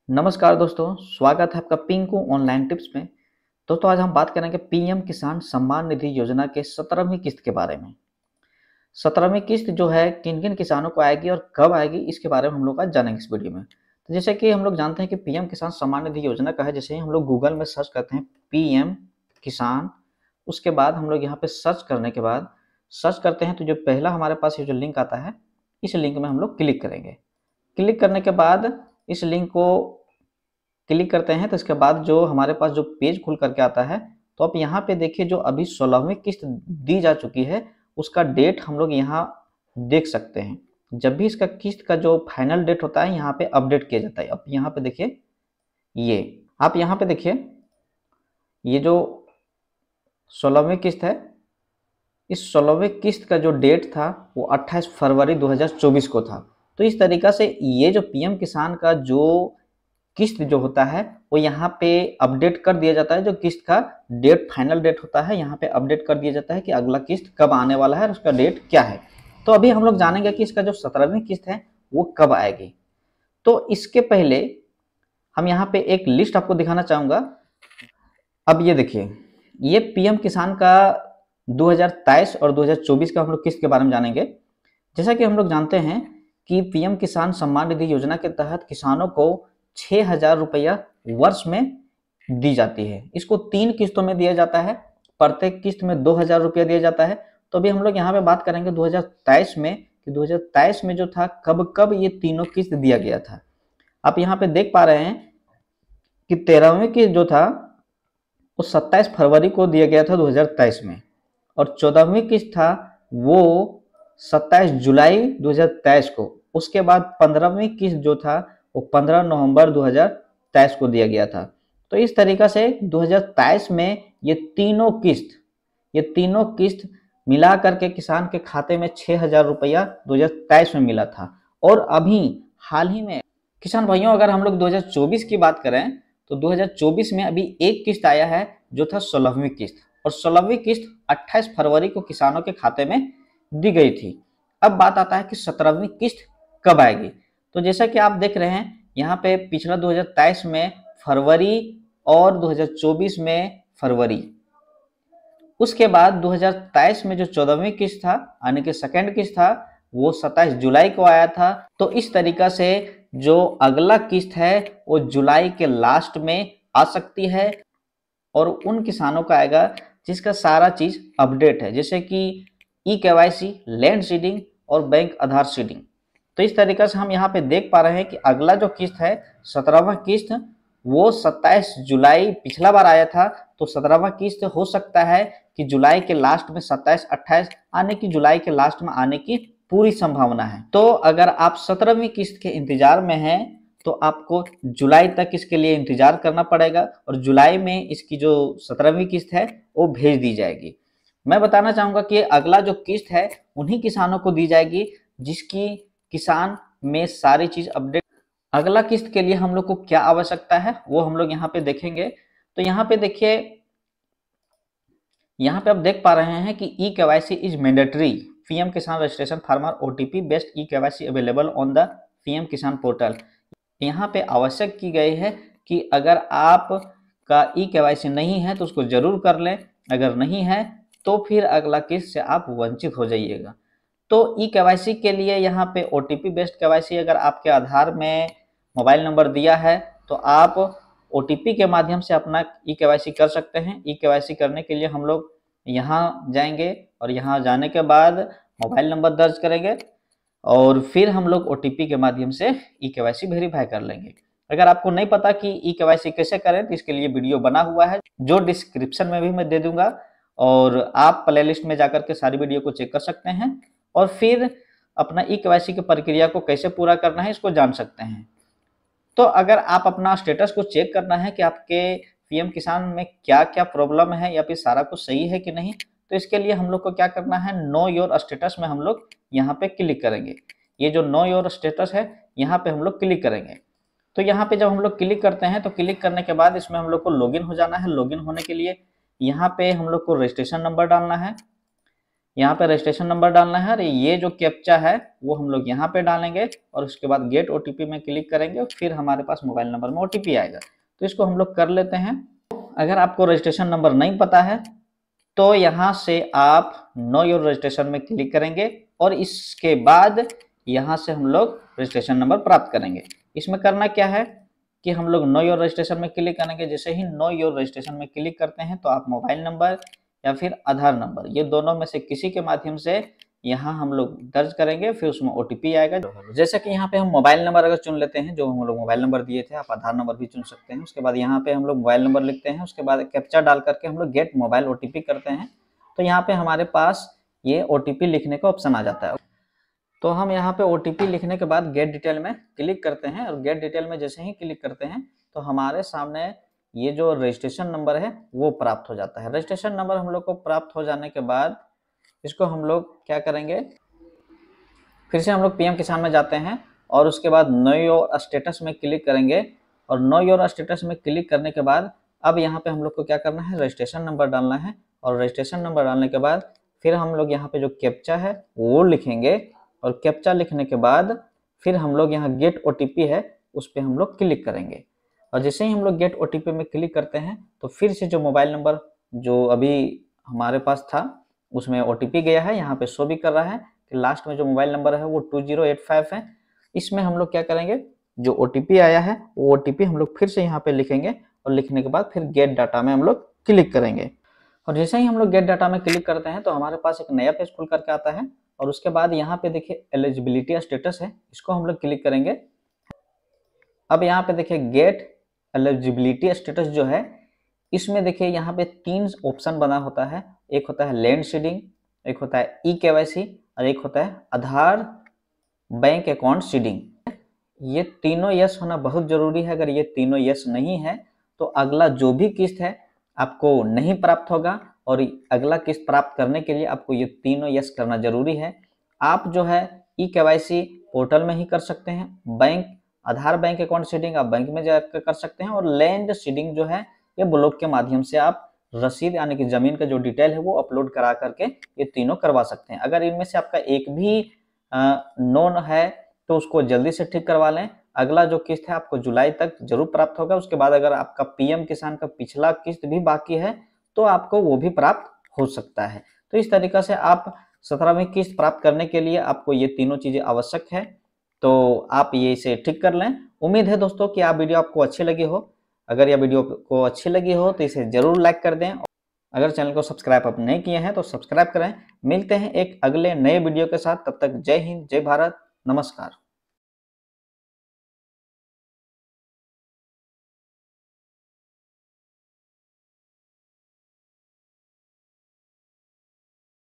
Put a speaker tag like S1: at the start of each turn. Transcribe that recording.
S1: नमस्कार दोस्तों, स्वागत है आपका पिंकू ऑनलाइन टिप्स में। दोस्तों आज हम बात करेंगे पीएम किसान सम्मान निधि योजना के 17वीं किस्त के बारे में। 17वीं किस्त जो है किन-किन किसानों को आएगी और कब आएगी इसके बारे में हम लोग आज जानेंगे इस वीडियो में। तो जैसे कि हम लोग जानते हैं कि पीएम किसान सम्मान निधि योजना का है, जैसे ही हम लोग गूगल में सर्च करते हैं पीएम किसान, उसके बाद हम लोग यहाँ पे सर्च करने के बाद सर्च करते हैं तो जो पहला हमारे पास ये जो लिंक आता है, इस लिंक में हम लोग क्लिक करेंगे। क्लिक करने के बाद इस लिंक को क्लिक करते हैं तो इसके बाद जो हमारे पास जो पेज खुल करके आता है, तो आप यहाँ पे देखिए जो अभी 16वीं किस्त दी जा चुकी है उसका डेट हम लोग यहाँ देख सकते हैं। जब भी इसका किस्त का जो फाइनल डेट होता है यहाँ पे अपडेट किया जाता है। अब यहाँ पे देखिए, ये आप यहाँ पे देखिए, ये जो 16वीं किस्त है, इस 16वीं किस्त का जो डेट था वो 28 फरवरी 2024 को था। तो इस तरीका से ये जो पीएम किसान का जो किस्त जो होता है वो यहाँ पे अपडेट कर दिया जाता है। जो किस्त का डेट फाइनल डेट होता है यहाँ पे अपडेट कर दिया जाता है कि अगला किस्त कब आने वाला है और उसका डेट क्या है। तो अभी हम लोग जानेंगे कि इसका जो 17वीं किस्त है वो कब आएगी। तो इसके पहले हम यहाँ पे एक लिस्ट आपको दिखाना चाहूँगा। अब ये देखिए, ये पीएम किसान का 2023 और 2024 का हम लोग किस्त के बारे में जानेंगे। जैसा कि हम लोग जानते हैं कि पीएम किसान सम्मान निधि योजना के तहत किसानों को 6,000 रुपया वर्ष में दी जाती है। इसको 3 किस्तों में दिया जाता है, प्रत्येक किस्त में 2,000 रुपया दिया जाता है। तो अभी हम लोग यहाँ पे बात करेंगे 2023 में कि 2023 में जो था कब कब ये तीनों किस्त दिया गया था। आप यहाँ पे देख पा रहे हैं कि 13वीं किस्त जो था वो 27 फरवरी को दिया गया था 2023 में, और 14वीं किस्त था वो 27 जुलाई 2023 को। उसके बाद 15वीं किस्त जो था वो 15 नवंबर 2023 को दिया गया था। तो इस तरीका से 2023 में ये तीनों किस्त मिला करके किसान के खाते में 6,000 रुपया 2023 में मिला था। और अभी हाल ही में किसान भाइयों, अगर हम लोग 2024 की बात करें तो 2024 में अभी एक किस्त आया है जो था 16वीं किस्त, और 16वीं किस्त 28 फरवरी को किसानों के खाते में दी गई थी। अब बात आता है कि 17वीं किस्त कब आएगी। तो जैसा कि आप देख रहे हैं यहाँ पे पिछला 2023 में फरवरी और 2024 में फरवरी, उसके बाद 2023 में जो 14वीं किस्त था यानी कि सेकेंड किस्त था वो 27 जुलाई को आया था। तो इस तरीका से जो अगला किस्त है वो जुलाई के लास्ट में आ सकती है, और उन किसानों का आएगा जिसका सारा चीज अपडेट है, जैसे कि ई-केवाईसी, लैंड सीडिंग और बैंक आधार सीडिंग। तो इस तरीके से हम यहाँ पे देख पा रहे हैं कि अगला जो किस्त है 17वां किस्त वो 27 जुलाई पिछला बार आया था। तो 17वां किस्त हो सकता है कि जुलाई के लास्ट में 27-28 आने की, जुलाई के लास्ट में आने की पूरी संभावना है। तो अगर आप 17वीं किस्त के इंतजार में हैं तो आपको जुलाई तक इसके लिए इंतजार करना पड़ेगा, और जुलाई में इसकी जो 17वीं किस्त है वो भेज दी जाएगी। मैं बताना चाहूंगा कि अगला जो किस्त है उन्हीं किसानों को दी जाएगी जिसकी किसान में सारी चीज अपडेट। अगला किस्त के लिए हम लोग को क्या आवश्यकता है वो हम लोग यहाँ पे देखेंगे। तो यहाँ पे देखिए, यहाँ पे आप देख पा रहे हैं कि ई-केवाईसी इज मैंडेटरी, पीएम किसान registration farmer OTP based e-KYC available on the PM किसान पोर्टल। यहाँ पे आवश्यक की गई है कि अगर आप का ई-केवाईसी नहीं है तो उसको जरूर कर लें, अगर नहीं है तो फिर अगला किस्त से आप वंचित हो जाइएगा। तो ई-केवाईसी के लिए यहाँ पे ओटीपी बेस्ड केवाईसी, अगर आपके आधार में मोबाइल नंबर दिया है तो आप ओटीपी के माध्यम से अपना ई-केवाईसी कर सकते हैं। ई-केवाईसी करने के लिए हम लोग यहाँ जाएंगे और यहाँ जाने के बाद मोबाइल नंबर दर्ज करेंगे और फिर हम लोग ओटीपी के माध्यम से ई-केवाईसी वेरीफाई कर लेंगे। अगर आपको नहीं पता कि ई-केवाईसी कैसे करें तो इसके लिए वीडियो बना हुआ है जो डिस्क्रिप्शन में भी मैं दे दूंगा, और आप प्लेलिस्ट में जाकर के सारी वीडियो को चेक कर सकते हैं और फिर अपना ई-केवाईसी की प्रक्रिया को कैसे पूरा करना है इसको जान सकते हैं। तो अगर आप अपना स्टेटस को चेक करना है कि आपके पीएम किसान में क्या क्या प्रॉब्लम है या फिर सारा कुछ सही है कि नहीं, तो इसके लिए हम लोग को क्या करना है, नो योर स्टेटस में हम लोग यहाँ पे क्लिक करेंगे। ये जो नो योर स्टेटस है यहाँ पे हम लोग क्लिक करेंगे। तो यहाँ पे जब हम लोग क्लिक करते हैं तो क्लिक करने के बाद इसमें हम लोग को लॉगिन हो जाना है। लॉगिन होने के लिए यहाँ पे हम लोग को रजिस्ट्रेशन नंबर डालना है, यहाँ पे रजिस्ट्रेशन नंबर डालना है और ये जो कैप्चा है वो हम लोग यहाँ पे डालेंगे और उसके बाद गेट ओटीपी में क्लिक करेंगे और फिर हमारे पास मोबाइल नंबर में ओटीपी आएगा। तो इसको हम लोग कर लेते हैं। अगर आपको रजिस्ट्रेशन नंबर नहीं पता है तो यहाँ से आप नो योर रजिस्ट्रेशन में क्लिक करेंगे और इसके बाद यहाँ से हम लोग रजिस्ट्रेशन नंबर प्राप्त करेंगे। इसमें करना क्या है कि हम लोग नो योर रजिस्ट्रेशन में क्लिक करेंगे। जैसे ही नो योर रजिस्ट्रेशन में क्लिक करते हैं तो आप मोबाइल नंबर या फिर आधार नंबर, ये दोनों में से किसी के माध्यम से यहाँ हम लोग दर्ज करेंगे, फिर उसमें ओटीपी आएगा। जैसे कि यहाँ पे हम मोबाइल नंबर अगर चुन लेते हैं, जो हम लोग मोबाइल नंबर दिए थे, आप आधार नंबर भी चुन सकते हैं। उसके बाद यहाँ पे हम लोग मोबाइल नंबर लिखते हैं, उसके बाद कैप्चा डाल करके हम लोग गेट मोबाइल ओटीपी करते हैं। तो यहाँ पे हमारे पास ये ओटीपी लिखने का ऑप्शन आ जाता है। तो हम यहाँ पे ओटीपी लिखने के बाद गेट डिटेल में क्लिक करते हैं और गेट डिटेल में जैसे ही क्लिक करते हैं तो हमारे सामने ये जो रजिस्ट्रेशन नंबर है वो प्राप्त हो जाता है। रजिस्ट्रेशन नंबर हम लोग को प्राप्त हो जाने के बाद इसको हम लोग क्या करेंगे, फिर से हम लोग पीएम किसान में जाते हैं और उसके बाद नो योर स्टेटस में क्लिक करेंगे और नो योर स्टेटस में क्लिक करने के बाद अब यहाँ पे हम लोग को क्या करना है, रजिस्ट्रेशन नंबर डालना है और रजिस्ट्रेशन नंबर डालने के बाद फिर हम लोग यहाँ पे जो कैप्चा है वो लिखेंगे और कैप्चा लिखने के बाद फिर हम लोग यहाँ गेट ओटीपी है उस पर हम लोग क्लिक करेंगे और जैसे ही हम लोग गेट ओटीपी में क्लिक करते हैं तो फिर से जो मोबाइल नंबर जो अभी हमारे पास था उसमें ओटीपी गया है, यहाँ पे शो भी कर रहा है कि लास्ट में जो मोबाइल नंबर है वो 2085 है। इसमें हम लोग क्या करेंगे, जो ओटीपी आया है वो ओटीपी हम लोग फिर से यहाँ पे लिखेंगे और लिखने के बाद फिर गेट डाटा में हम लोग क्लिक करेंगे और जैसे ही हम लोग गेट डाटा में क्लिक करते हैं तो हमारे पास एक नया पेज खुल करके आता है और उसके बाद यहाँ पे देखिए एलिजिबिलिटी स्टेटस है, इसको हम लोग क्लिक करेंगे। अब यहाँ पे देखिए गेट एलिजिबिलिटी स्टेटस जो है इसमें देखिए यहाँ पे 3 ऑप्शन बना होता है। एक होता है लैंड सीडिंग, एक होता है ई-केवाईसी और एक होता है आधार बैंक अकाउंट सीडिंग। ये तीनों यस होना बहुत जरूरी है। अगर ये तीनों यस नहीं है तो अगला जो भी किस्त है आपको नहीं प्राप्त होगा और अगला किस्त प्राप्त करने के लिए आपको ये तीनों यस करना जरूरी है। आप जो है ई-केवाईसी पोर्टल में ही कर सकते हैं, बैंक आधार बैंक अकाउंट सीडिंग आप बैंक में जाकर कर सकते हैं और लैंड सीडिंग जो है ये ब्लॉक के माध्यम से आप रसीद यानी कि जमीन का जो डिटेल है वो अपलोड करा करके ये तीनों करवा सकते हैं। अगर इनमें से आपका एक भी नोन है तो उसको जल्दी से ठीक करवा लें। अगला जो किस्त है आपको जुलाई तक जरूर प्राप्त होगा। उसके बाद अगर आपका पीएम किसान का पिछला किस्त भी बाकी है तो आपको वो भी प्राप्त हो सकता है। तो इस तरीके से आप 17वीं किस्त प्राप्त करने के लिए आपको ये तीनों चीजें आवश्यक है, तो आप ये इसे ठीक कर लें। उम्मीद है दोस्तों कि आप वीडियो आपको अच्छी लगी हो। अगर यह वीडियो को अच्छी लगी हो तो इसे जरूर लाइक कर दें। अगर चैनल को सब्सक्राइब आप नहीं किए हैं तो सब्सक्राइब करें। मिलते हैं एक अगले नए वीडियो के साथ, तब तक जय हिंद, जय भारत, नमस्कार।